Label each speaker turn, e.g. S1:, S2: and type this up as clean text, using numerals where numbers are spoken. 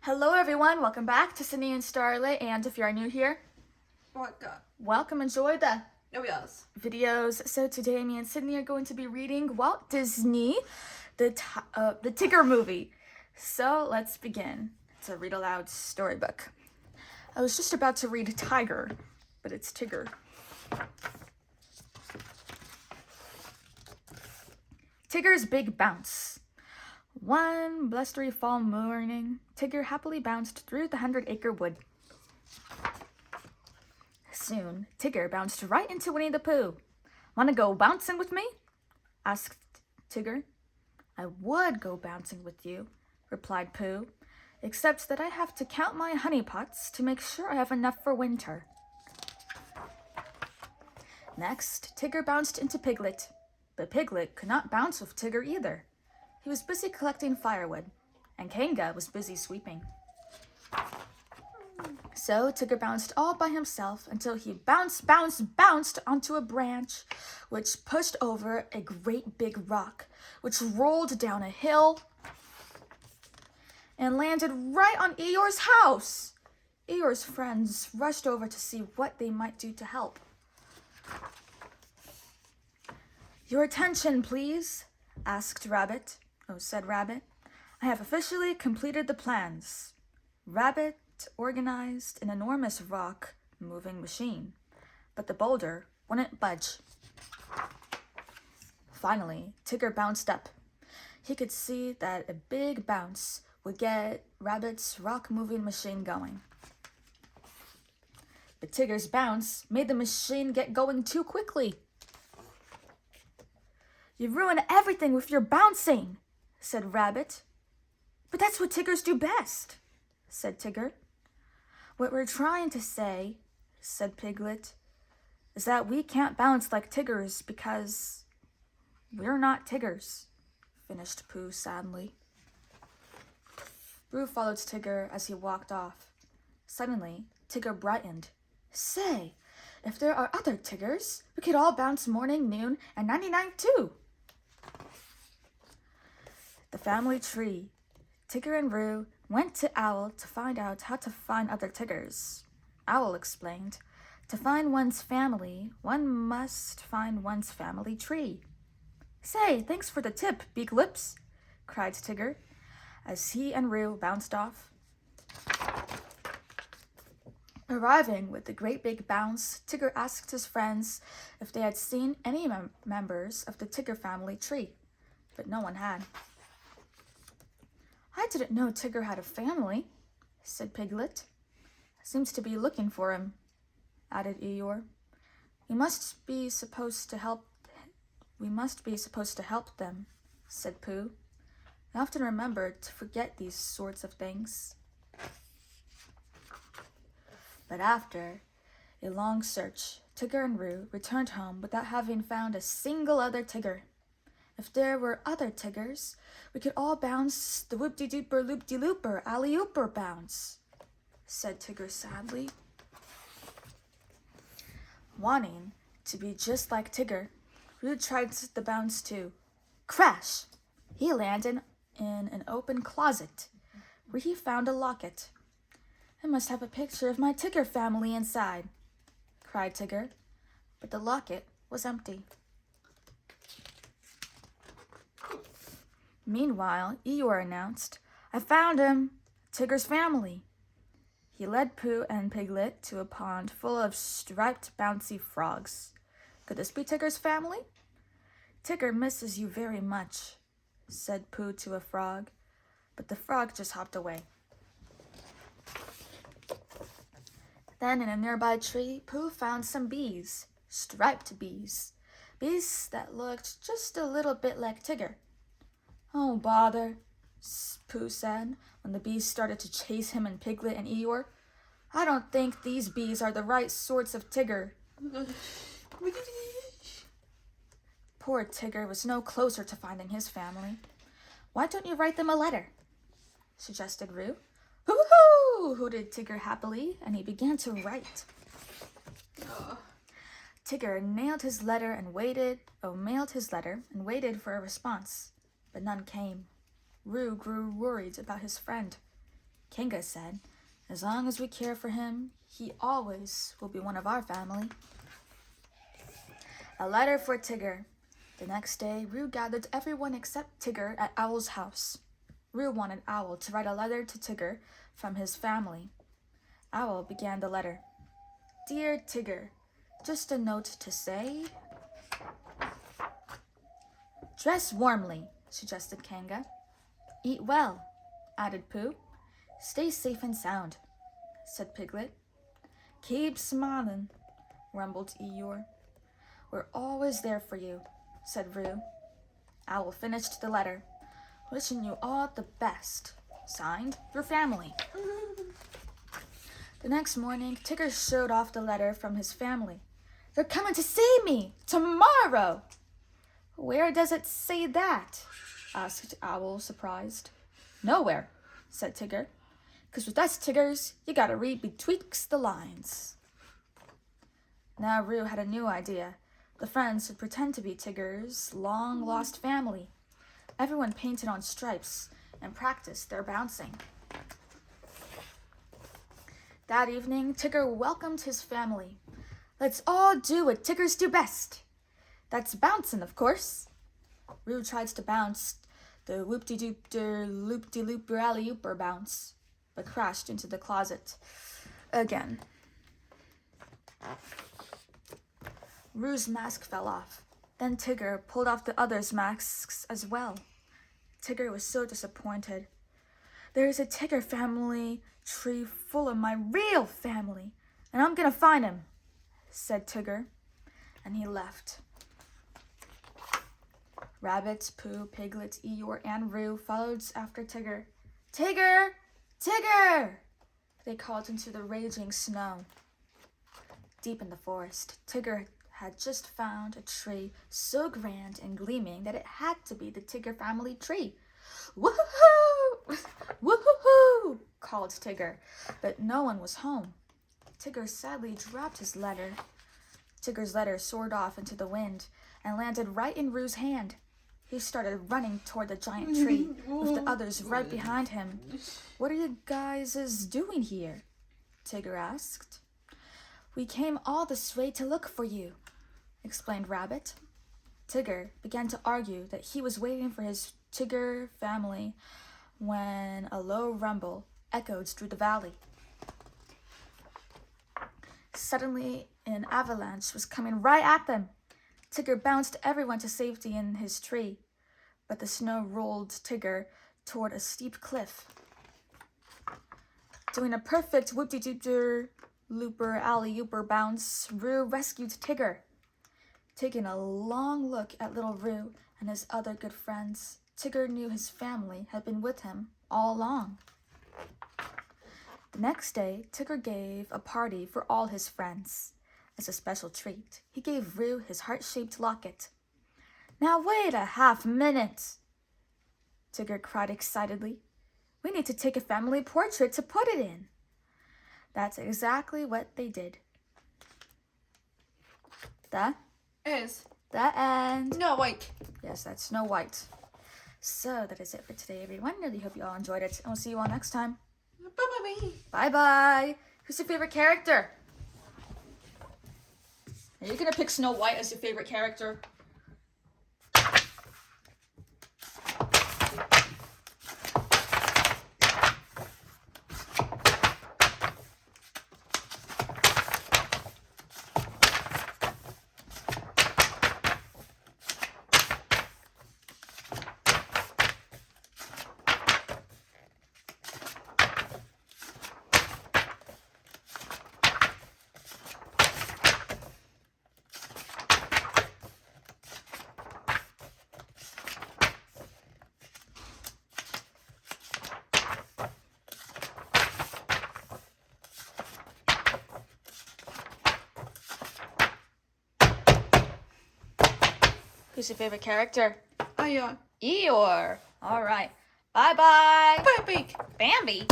S1: Hello everyone, welcome back to Sydney and Starlight, and if you are new here, welcome, enjoy the videos. So today me and Sydney are going to be reading Walt Disney, the Tigger movie. So let's begin. It's a read aloud storybook. I was just about to read Tiger, but it's Tigger. Tigger's Big Bounce. One blustery fall morning, Tigger happily bounced through the 100-acre wood. Soon, Tigger bounced right into Winnie the Pooh. "Want to go bouncing with me?" asked Tigger. "I would go bouncing with you," replied Pooh, "except that I have to count my honey pots to make sure I have enough for winter." Next, Tigger bounced into Piglet, but Piglet could not bounce with Tigger either. He was busy collecting firewood, and Kanga was busy sweeping. So Tigger bounced all by himself until he bounced onto a branch, which pushed over a great big rock, which rolled down a hill and landed right on Eeyore's house. Eeyore's friends rushed over to see what they might do to help. "Your attention, please," said Rabbit. "I have officially completed the plans." Rabbit organized an enormous rock-moving machine, but the boulder wouldn't budge. Finally, Tigger bounced up. He could see that a big bounce would get Rabbit's rock-moving machine going. But Tigger's bounce made the machine get going too quickly. "You ruin everything with your bouncing," said Rabbit. "But that's what Tiggers do best," said Tigger. "What we're trying to say," said Piglet, "is that we can't bounce like Tiggers because we're not Tiggers," finished Pooh sadly. Roo followed Tigger as he walked off. Suddenly, Tigger brightened. "Say, if there are other Tiggers, we could all bounce morning, noon, and 99 too." The family tree. Tigger and Roo went to Owl to find out how to find other Tiggers. Owl explained, "To find one's family, one must find one's family tree." "Say, thanks for the tip, Beak Lips," cried Tigger, as he and Roo bounced off. Arriving with the great big bounce, Tigger asked his friends if they had seen any members of the Tigger family tree, but no one had. "I didn't know Tigger had a family," said Piglet. "Seems to be looking for him," added Eeyore. We must be supposed to help them," said Pooh. "I often remember to forget these sorts of things." But after a long search, Tigger and Roo returned home without having found a single other Tigger. "If there were other Tiggers, we could all bounce the whoop-de-dooper, loop-de-looper, alley-ooper bounce," said Tigger sadly. Wanting to be just like Tigger, Roo tried the bounce too. Crash! He landed in an open closet, where he found a locket. "It must have a picture of my Tigger family inside," cried Tigger, but the locket was empty. Meanwhile, Eeyore announced, "I found him, Tigger's family." He led Pooh and Piglet to a pond full of striped bouncy frogs. "Could this be Tigger's family?" "Tigger misses you very much," said Pooh to a frog, but the frog just hopped away. Then in a nearby tree, Pooh found some bees, striped bees that looked just a little bit like Tigger. "Oh, bother," Pooh said when the bees started to chase him and Piglet and Eeyore. "I don't think these bees are the right sorts of Tigger." Poor Tigger was no closer to finding his family. "Why don't you write them a letter?" suggested Roo. "Hoo-hoo!" hooted Tigger happily, and he began to write. Tigger mailed his letter and waited for a response, but none came. Roo grew worried about his friend. Kanga said, "As long as we care for him, he always will be one of our family." A letter for Tigger. The next day, Rue gathered everyone except Tigger at Owl's house. Rue wanted Owl to write a letter to Tigger from his family. Owl began the letter. "Dear Tigger, just a note to say..." "Dress warmly," suggested Kanga. "Eat well," added Pooh. "Stay safe and sound," said Piglet. "Keep smiling," rumbled Eeyore. "We're always there for you," said Rue. Owl finished the letter. "Wishing you all the best. Signed, your family." The next morning, Tigger showed off the letter from his family. "They're coming to see me tomorrow." "Where does it say that?" asked Owl, surprised. "Nowhere," said Tigger. "'Cause with us Tiggers, you gotta read betwixt the lines." Now Rue had a new idea. The friends would pretend to be Tigger's long-lost family. Everyone painted on stripes and practiced their bouncing. That evening, Tigger welcomed his family. "Let's all do what Tiggers do best. That's bouncing, of course." Rue tried to bounce the whoop-de-doop-der, loop-de-looper, alley-ooper bounce, but crashed into the closet again. Rue's mask fell off. Then Tigger pulled off the others' masks as well. Tigger was so disappointed. "There's a Tigger family tree full of my real family, and I'm gonna find him," said Tigger, and he left. Rabbit, Pooh, Piglet, Eeyore, and Rue followed after Tigger. "Tigger! Tigger!" they called into the raging snow. Deep in the forest, Tigger had just found a tree so grand and gleaming that it had to be the Tigger family tree. "Woohoo! Woohoo!" called Tigger, but no one was home. Tigger sadly dropped his letter. Tigger's letter soared off into the wind and landed right in Rue's hand. He started running toward the giant tree, with the others right behind him. "What are you guys doing here?" Tigger asked. "We came all this way to look for you," explained Rabbit. Tigger began to argue that he was waiting for his Tigger family when a low rumble echoed through the valley. Suddenly, an avalanche was coming right at them. Tigger bounced everyone to safety in his tree, but the snow rolled Tigger toward a steep cliff. Doing a perfect whoop-de-doop-der, looper, alley-ooper bounce, Rue rescued Tigger. Taking a long look at little Rue and his other good friends, Tigger knew his family had been with him all along. The next day, Tigger gave a party for all his friends. As a special treat, he gave Rue his heart-shaped locket. "Now wait a half minute," Tigger cried excitedly. "We need to take a family portrait to put it in." That's exactly what they did. That is the end.
S2: Snow White.
S1: Yes, that's Snow White. So that is it for today, everyone. Really hope you all enjoyed it, and we'll see you all next time.
S2: Bye-bye.
S1: Bye-bye. Who's your favorite character? Are you gonna pick Snow White as your favorite character? Who's your favorite character?
S2: Eeyore.
S1: Eeyore. All right. Bye-bye.
S2: Bye, Big.
S1: Bambi.